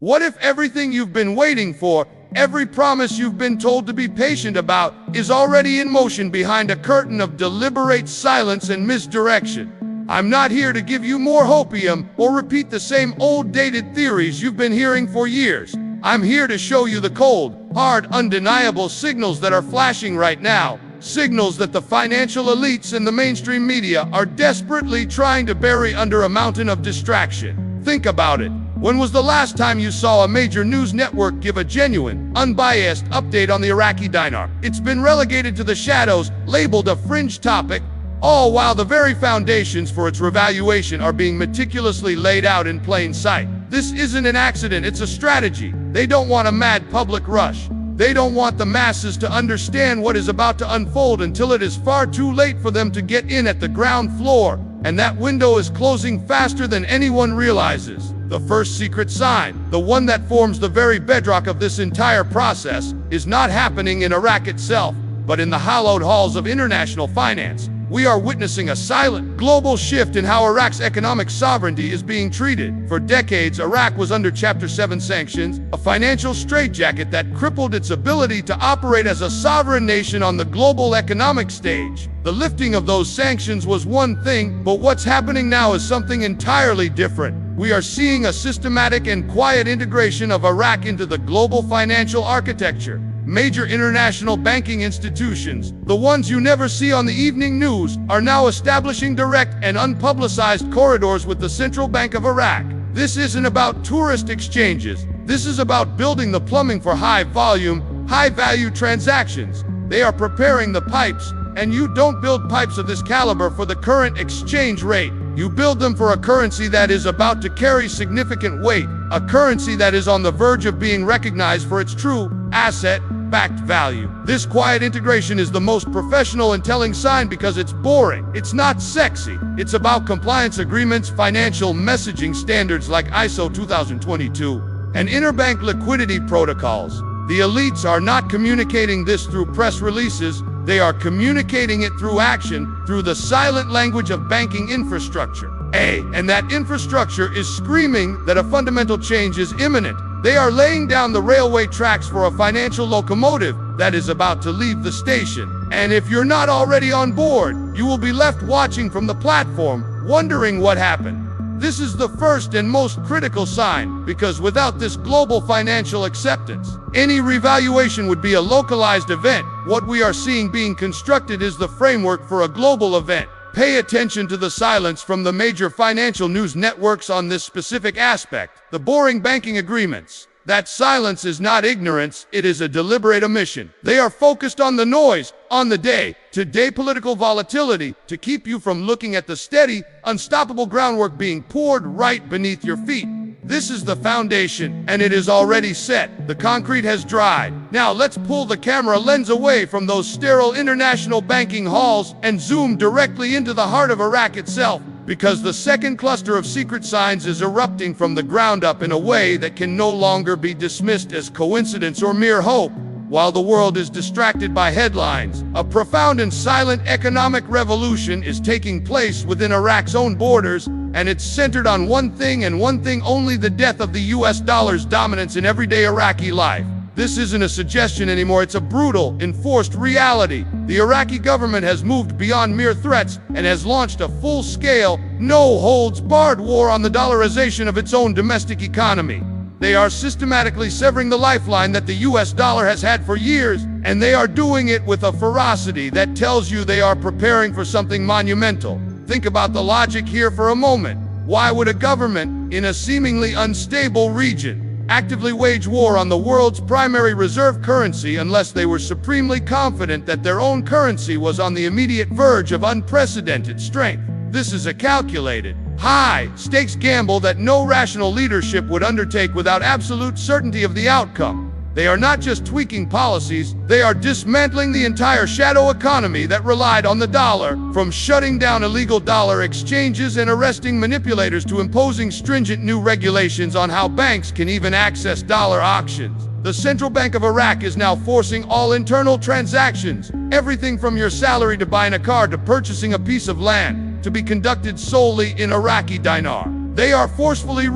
What if everything you've been waiting for, every promise you've been told to be patient about, is already in motion behind a curtain of deliberate silence and misdirection? I'm not here to give you more hopium or repeat the same old dated theories you've been hearing for years. I'm here to show you the cold, hard, undeniable signals that are flashing right now. Signals that the financial elites and the mainstream media are desperately trying to bury under a mountain of distraction. Think about it. When was the last time you saw a major news network give a genuine, unbiased update on the Iraqi Dinar? It's been relegated to the shadows, labeled a fringe topic, all while the very foundations for its revaluation are being meticulously laid out in plain sight. This isn't an accident, it's a strategy. They don't want a mad public rush. They don't want the masses to understand what is about to unfold until it is far too late for them to get in at the ground floor, and that window is closing faster than anyone realizes. The first secret sign, the one that forms the very bedrock of this entire process, is not happening in Iraq itself, but in the hallowed halls of international finance. We are witnessing a silent, global shift in how Iraq's economic sovereignty is being treated. For decades, Iraq was under Chapter 7 sanctions, a financial straitjacket that crippled its ability to operate as a sovereign nation on the global economic stage. The lifting of those sanctions was one thing, but what's happening now is something entirely different. We are seeing a systematic and quiet integration of Iraq into the global financial architecture. Major international banking institutions, the ones you never see on the evening news, are now establishing direct and unpublicized corridors with the Central Bank of Iraq. This isn't about tourist exchanges. This is about building the plumbing for high-volume, high-value transactions. They are preparing the pipes, and you don't build pipes of this caliber for the current exchange rate. You build them for a currency that is about to carry significant weight, a currency that is on the verge of being recognized for its true asset-backed value. This quiet integration is the most professional and telling sign because it's boring. It's not sexy. It's about compliance agreements, financial messaging standards like ISO 2022, and interbank liquidity protocols. The elites are not communicating this through press releases. They are communicating it through action, through the silent language of banking infrastructure. And that infrastructure is screaming that a fundamental change is imminent. They are laying down the railway tracks for a financial locomotive that is about to leave the station. And if you're not already on board, you will be left watching from the platform, wondering what happened. This is the first and most critical sign, because without this global financial acceptance, any revaluation would be a localized event. What we are seeing being constructed is the framework for a global event. Pay attention to the silence from the major financial news networks on this specific aspect, the boring banking agreements. That silence is not ignorance, it is a deliberate omission. They are focused on the noise, on the day-to-day political volatility, to keep you from looking at the steady, unstoppable groundwork being poured right beneath your feet. This is the foundation, and it is already set. The concrete has dried. Now let's pull the camera lens away from those sterile international banking halls and zoom directly into the heart of Iraq itself, because the second cluster of secret signs is erupting from the ground up in a way that can no longer be dismissed as coincidence or mere hope. While the world is distracted by headlines, a profound and silent economic revolution is taking place within Iraq's own borders, and it's centered on one thing and one thing only: the death of the US dollar's dominance in everyday Iraqi life. This isn't a suggestion anymore, it's a brutal, enforced reality. The Iraqi government has moved beyond mere threats and has launched a full-scale, no-holds-barred war on the dollarization of its own domestic economy. They are systematically severing the lifeline that the US dollar has had for years, and they are doing it with a ferocity that tells you they are preparing for something monumental. Think about the logic here for a moment. Why would a government in a seemingly unstable region actively wage war on the world's primary reserve currency unless they were supremely confident that their own currency was on the immediate verge of unprecedented strength? This is a calculated, high-stakes gamble that no rational leadership would undertake without absolute certainty of the outcome. They are not just tweaking policies, they are dismantling the entire shadow economy that relied on the dollar, from shutting down illegal dollar exchanges and arresting manipulators to imposing stringent new regulations on how banks can even access dollar auctions. The Central Bank of Iraq is now forcing all internal transactions, everything from your salary to buying a car to purchasing a piece of land, to be conducted solely in Iraqi Dinar. They are forcefully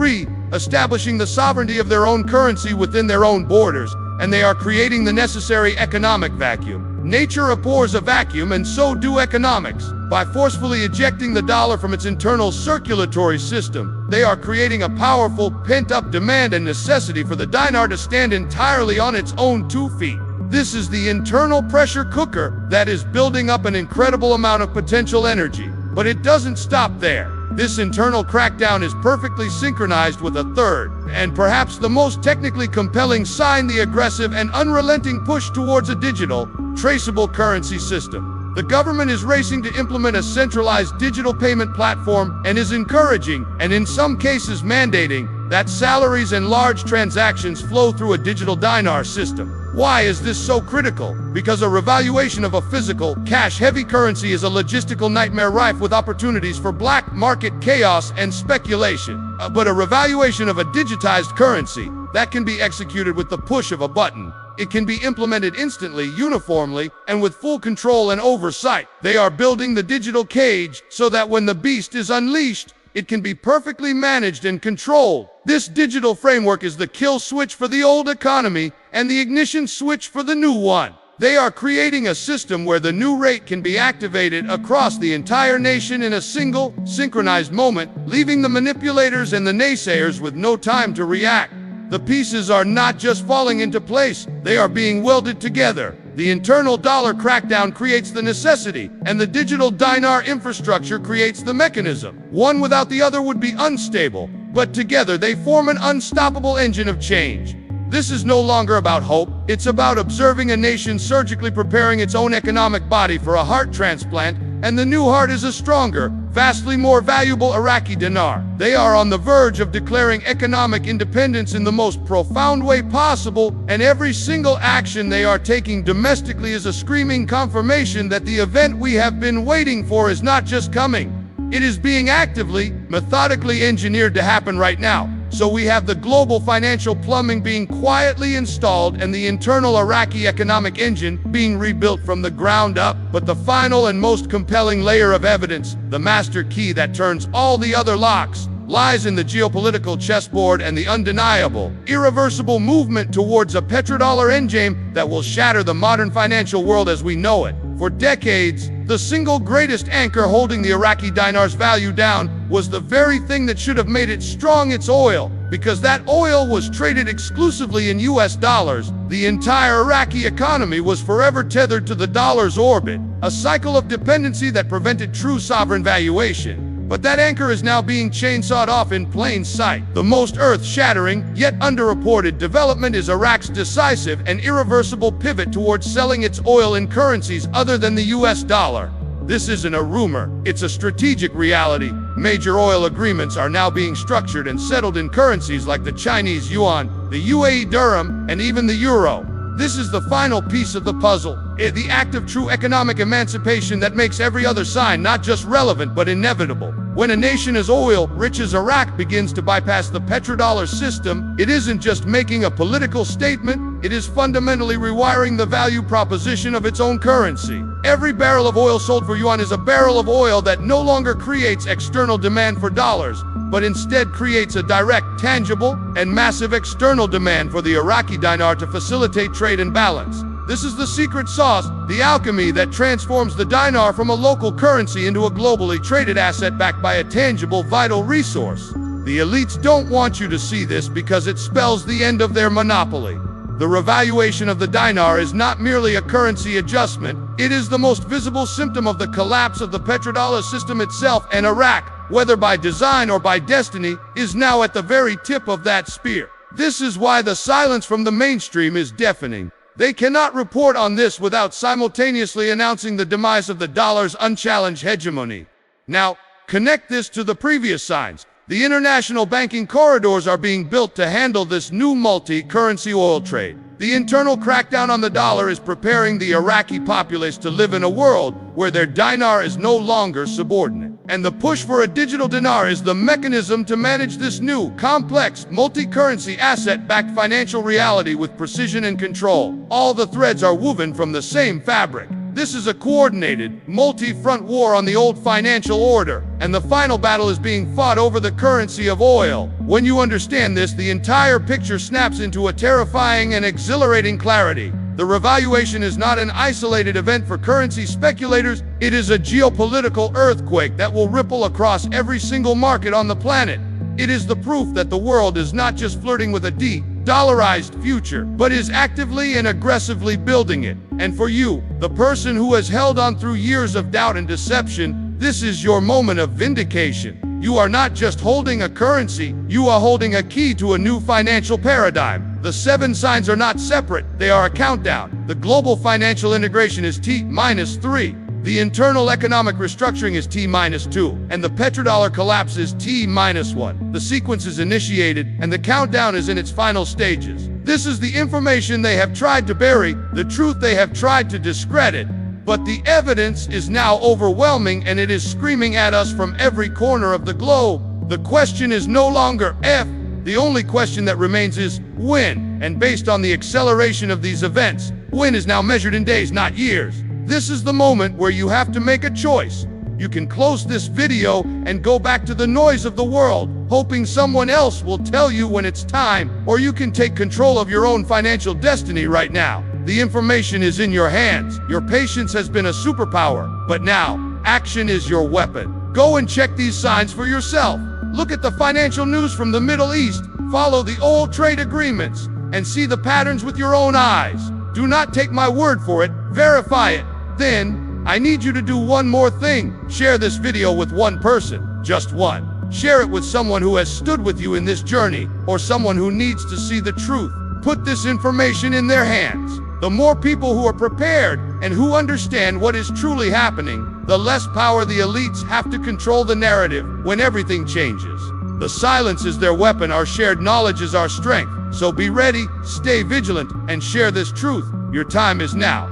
establishing the sovereignty of their own currency within their own borders, and they are creating the necessary economic vacuum. Nature abhors a vacuum, and so do economics. By forcefully ejecting the dollar from its internal circulatory system, they are creating a powerful, pent-up demand and necessity for the dinar to stand entirely on its own 2 feet. This is the internal pressure cooker that is building up an incredible amount of potential energy. But it doesn't stop there. This internal crackdown is perfectly synchronized with a third, and perhaps the most technically compelling sign: the aggressive and unrelenting push towards a digital, traceable currency system. The government is racing to implement a centralized digital payment platform and is encouraging, and in some cases mandating, that salaries and large transactions flow through a digital dinar system. Why is this so critical? Because a revaluation of a physical, cash-heavy currency is a logistical nightmare rife with opportunities for black market chaos and speculation. But a revaluation of a digitized currency, that can be executed with the push of a button. It can be implemented instantly, uniformly, and with full control and oversight. They are building the digital cage so that when the beast is unleashed, it can be perfectly managed and controlled. This digital framework is the kill switch for the old economy and the ignition switch for the new one. They are creating a system where the new rate can be activated across the entire nation in a single, synchronized moment, leaving the manipulators and the naysayers with no time to react. The pieces are not just falling into place, they are being welded together. The internal dollar crackdown creates the necessity, and the digital dinar infrastructure creates the mechanism. One without the other would be unstable, but together they form an unstoppable engine of change. This is no longer about hope, it's about observing a nation surgically preparing its own economic body for a heart transplant, and the new heart is a stronger, vastly more valuable Iraqi dinar. They are on the verge of declaring economic independence in the most profound way possible, and every single action they are taking domestically is a screaming confirmation that the event we have been waiting for is not just coming. It is being actively, methodically engineered to happen right now. So we have the global financial plumbing being quietly installed and the internal Iraqi economic engine being rebuilt from the ground up. But the final and most compelling layer of evidence, the master key that turns all the other locks, lies in the geopolitical chessboard and the undeniable, irreversible movement towards a petrodollar endgame that will shatter the modern financial world as we know it. For decades, the single greatest anchor holding the Iraqi dinar's value down was the very thing that should have made it strong: its oil. Because that oil was traded exclusively in US dollars, the entire Iraqi economy was forever tethered to the dollar's orbit, a cycle of dependency that prevented true sovereign valuation. But that anchor is now being chainsawed off in plain sight. The most earth-shattering, yet underreported development is Iraq's decisive and irreversible pivot towards selling its oil in currencies other than the US dollar. This isn't a rumor, it's a strategic reality. Major oil agreements are now being structured and settled in currencies like the Chinese yuan, the UAE dirham, and even the euro. This is the final piece of the puzzle, the act of true economic emancipation that makes every other sign not just relevant but inevitable. When a nation as oil-rich as Iraq begins to bypass the petrodollar system, it isn't just making a political statement, it is fundamentally rewiring the value proposition of its own currency. Every barrel of oil sold for yuan is a barrel of oil that no longer creates external demand for dollars, but instead creates a direct, tangible, and massive external demand for the Iraqi dinar to facilitate trade and balance. This is the secret sauce, the alchemy that transforms the dinar from a local currency into a globally traded asset backed by a tangible, vital resource. The elites don't want you to see this because it spells the end of their monopoly. The revaluation of the dinar is not merely a currency adjustment, it is the most visible symptom of the collapse of the petrodollar system itself, and Iraq, whether by design or by destiny, is now at the very tip of that spear. This is why the silence from the mainstream is deafening. They cannot report on this without simultaneously announcing the demise of the dollar's unchallenged hegemony. Now, connect this to the previous signs. The international banking corridors are being built to handle this new multi-currency oil trade. The internal crackdown on the dollar is preparing the Iraqi populace to live in a world where their dinar is no longer subordinate. And the push for a digital dinar is the mechanism to manage this new, complex, multi-currency asset-backed financial reality with precision and control. All the threads are woven from the same fabric. This is a coordinated, multi-front war on the old financial order, and the final battle is being fought over the currency of oil. When you understand this, the entire picture snaps into a terrifying and exhilarating clarity. The revaluation is not an isolated event for currency speculators. It is a geopolitical earthquake that will ripple across every single market on the planet. It is the proof that the world is not just flirting with a de-dollarized future, but is actively and aggressively building it. And for you, the person who has held on through years of doubt and deception, this is your moment of vindication. You are not just holding a currency, you are holding a key to a new financial paradigm. The 7 signs are not separate, they are a countdown. The global financial integration is T-3. The internal economic restructuring is T-2, and the petrodollar collapse is T-1. The sequence is initiated, and the countdown is in its final stages. This is the information they have tried to bury, the truth they have tried to discredit. But the evidence is now overwhelming, and it is screaming at us from every corner of the globe. The question is no longer if. The only question that remains is when. And based on the acceleration of these events, when is now measured in days, not years. This is the moment where you have to make a choice. You can close this video and go back to the noise of the world, hoping someone else will tell you when it's time, or you can take control of your own financial destiny right now. The information is in your hands. Your patience has been a superpower, but now, action is your weapon. Go and check these signs for yourself. Look at the financial news from the Middle East, follow the old trade agreements, and see the patterns with your own eyes. Do not take my word for it, verify it. Then, I need you to do one more thing. Share this video with one person, just one. Share it with someone who has stood with you in this journey, or someone who needs to see the truth. Put this information in their hands. The more people who are prepared and who understand what is truly happening, the less power the elites have to control the narrative when everything changes. The silence is their weapon, our shared knowledge is our strength. So be ready, stay vigilant, and share this truth. Your time is now.